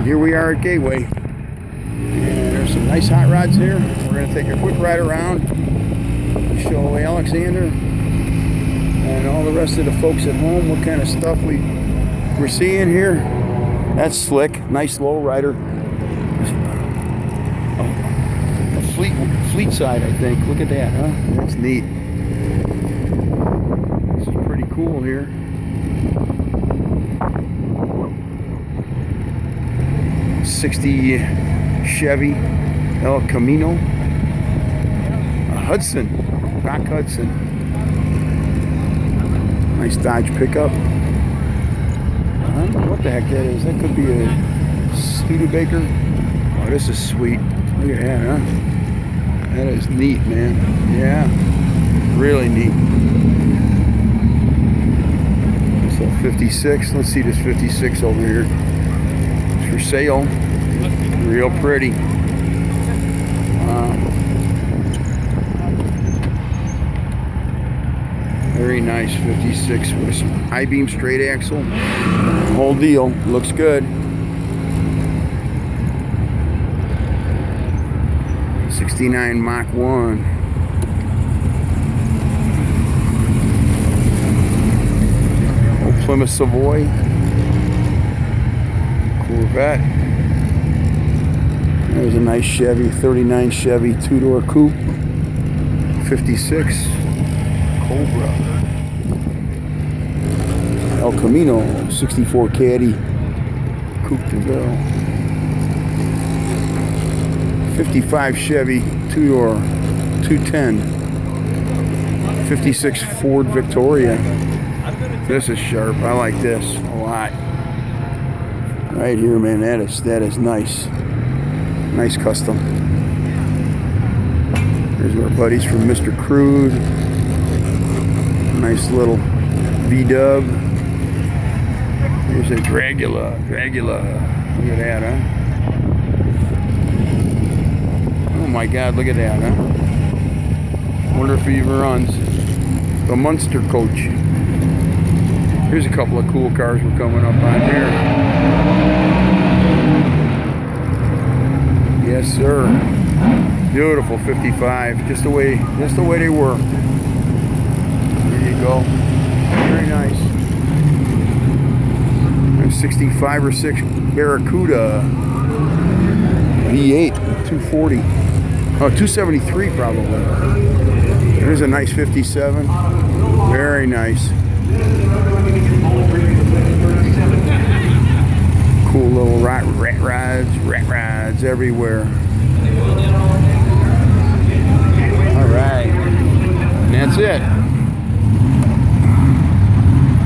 Here we are at Gateway. And there's some nice hot rods here. We're going to take a quick ride around, show Alexander and all the rest of the folks at home what kind of stuff we're seeing here. That's slick. Nice low rider. A fleet side, I think. Look at that, huh? That's neat. This is pretty cool here. '60 Chevy El Camino. A Hudson. Rock Hudson. Nice Dodge pickup. I don't know what the heck that is. That could be a Studebaker. Oh, this is sweet. Look at that, huh? That is neat, man. Yeah. Really neat. It's a 56. Let's see this 56 over here. It's for sale. Real pretty. Very nice 56 with some I-beam straight axle. Whole deal. Looks good. 69 Mach 1. Old Plymouth Savoy. Corvette. There's a nice Chevy, 39 Chevy, two-door coupe. 56 Cobra. El Camino, 64 Caddy, Coupe de Ville. 55 Chevy, two-door, 210. 56 Ford Victoria. This is sharp. I like this a lot. Right here, man. That is nice. Nice custom. There's our buddies from Mr. Crude. Nice little V-dub. Here's a Dragula. Look at that, huh? Oh my God, look at that, huh? Wonder if he even runs. The Munster coach. Here's a couple of cool cars we're coming up on here. Yes, sir. Beautiful 55. Just the way they were. There you go. Very nice. 65 or 6 Barracuda V8 240. Oh, 273 probably. There's a nice 57. Very nice. Cool little rat rides everywhere. All right. And that's it.